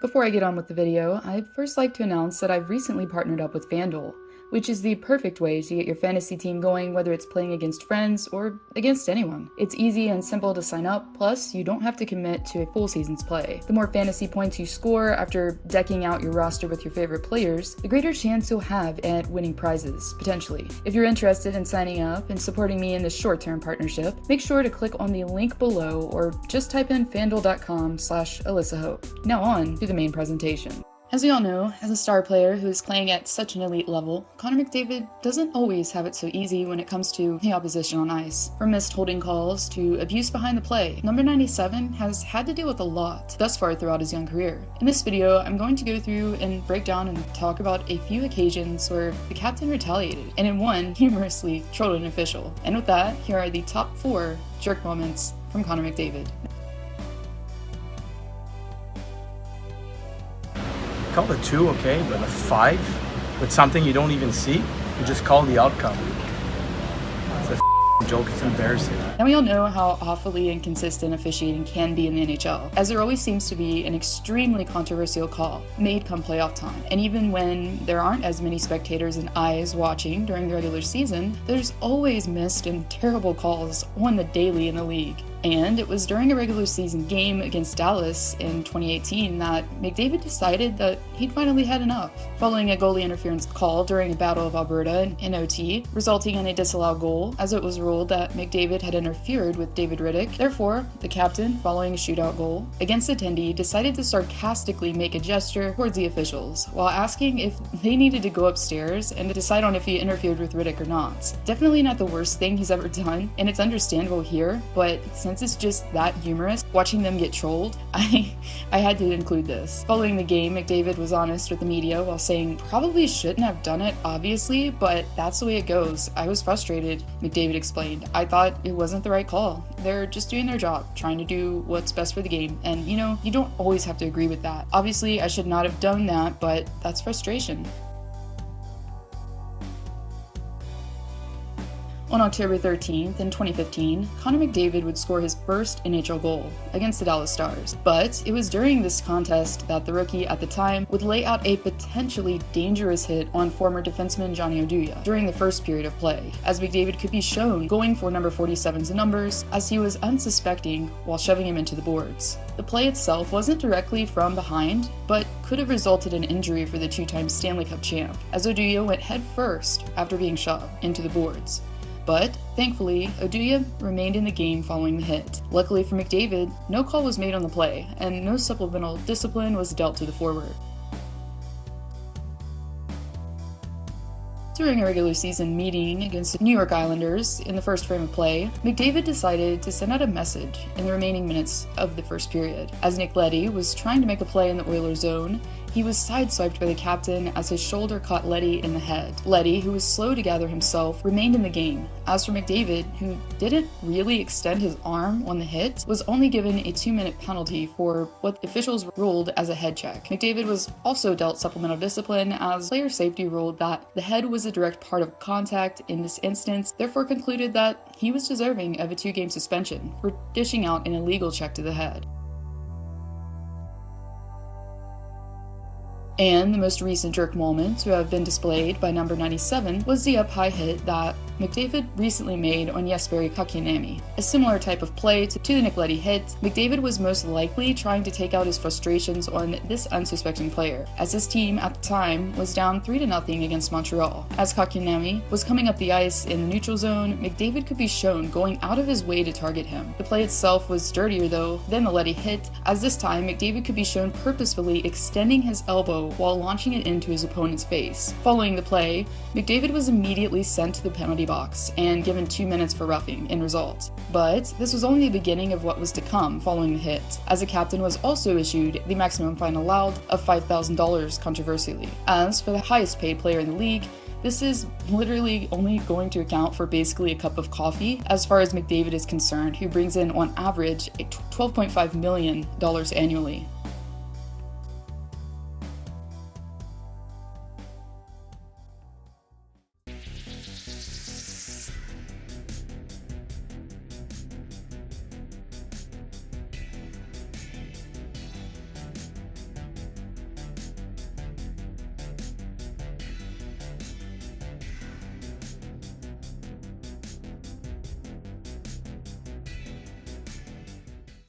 Before I get on with the video, I'd first like to announce that I've recently partnered up with Fanduel, which is the perfect way to get your fantasy team going, whether it's playing against friends or against anyone. It's easy and simple to sign up, plus you don't have to commit to a full season's play. The more fantasy points you score after decking out your roster with your favorite players, the greater chance you'll have at winning prizes, potentially. If you're interested in signing up and supporting me in this short-term partnership, make sure to click on the link below or just type in fanduel.com/AlyssaHope. Now on to the main presentation. As we all know, as a star player who is playing at such an elite level, Connor McDavid doesn't always have it so easy when it comes to the opposition on ice. From missed holding calls to abuse behind the play, number 97 has had to deal with a lot thus far throughout his young career. In this video, I'm going to go through and break down and talk about a few occasions where the captain retaliated, and in one, humorously trolled an official. And with that, here are the top 4 jerk moments from Connor McDavid. Call it 2, okay, but a 5 with something you don't even see, you just call the outcome. It's a joke, it's embarrassing. Now we all know how awfully inconsistent officiating can be in the NHL, as there always seems to be an extremely controversial call made come playoff time. And even when there aren't as many spectators and eyes watching during the regular season, there's always missed and terrible calls on the daily in the league. And it was during a regular season game against Dallas in 2018 that McDavid decided that he'd finally had enough, following a goalie interference call during a Battle of Alberta in OT, resulting in a disallowed goal, as it was ruled that McDavid had interfered with David Riddick. Therefore, the captain, following a shootout goal against attendee, decided to sarcastically make a gesture towards the officials, while asking if they needed to go upstairs and to decide on if he interfered with Riddick or not. Definitely not the worst thing he's ever done, and it's understandable here, but since it's just that humorous, watching them get trolled, I had to include this. Following the game, McDavid was honest with the media while saying, "Probably shouldn't have done it, obviously, but that's the way it goes. I was frustrated," McDavid explained. "I thought it wasn't the right call. They're just doing their job, trying to do what's best for the game, and you know, you don't always have to agree with that. Obviously, I should not have done that, but that's frustration." On October 13th in 2015, Connor McDavid would score his first NHL goal against the Dallas Stars. But it was during this contest that the rookie at the time would lay out a potentially dangerous hit on former defenseman Johnny Oduya during the first period of play, as McDavid could be shown going for number 47's numbers as he was unsuspecting while shoving him into the boards. The play itself wasn't directly from behind, but could have resulted in injury for the two-time Stanley Cup champ, as Oduya went head first after being shoved into the boards. But, thankfully, Oduya remained in the game following the hit. Luckily for McDavid, no call was made on the play, and no supplemental discipline was dealt to the forward. During a regular season meeting against the New York Islanders in the first frame of play, McDavid decided to send out a message in the remaining minutes of the first period. As Nick Leddy was trying to make a play in the Oilers zone, he was sideswiped by the captain as his shoulder caught Leddy in the head. Leddy, who was slow to gather himself, remained in the game. As for McDavid, who didn't really extend his arm on the hit, was only given a 2-minute penalty for what officials ruled as a head check. McDavid was also dealt supplemental discipline, as player safety ruled that the head was a direct part of contact in this instance, therefore concluded that he was deserving of a 2-game suspension for dishing out an illegal check to the head. And the most recent jerk moment to have been displayed by number 97 was the up-high hit that McDavid recently made on Jesperi Kotkaniemi. A similar type of play to the Nick Leddy hit, McDavid was most likely trying to take out his frustrations on this unsuspecting player, as his team at the time was down 3-0 against Montreal. As Kotkaniemi was coming up the ice in the neutral zone, McDavid could be shown going out of his way to target him. The play itself was dirtier though than the Leddy hit, as this time McDavid could be shown purposefully extending his elbow while launching it into his opponent's face. Following the play, McDavid was immediately sent to the penalty box and given 2 minutes for roughing in result. But this was only the beginning of what was to come following the hit, as the captain was also issued the maximum fine allowed of $5,000 controversially. As for the highest paid player in the league, this is literally only going to account for basically a cup of coffee as far as McDavid is concerned, who brings in on average $12.5 million annually.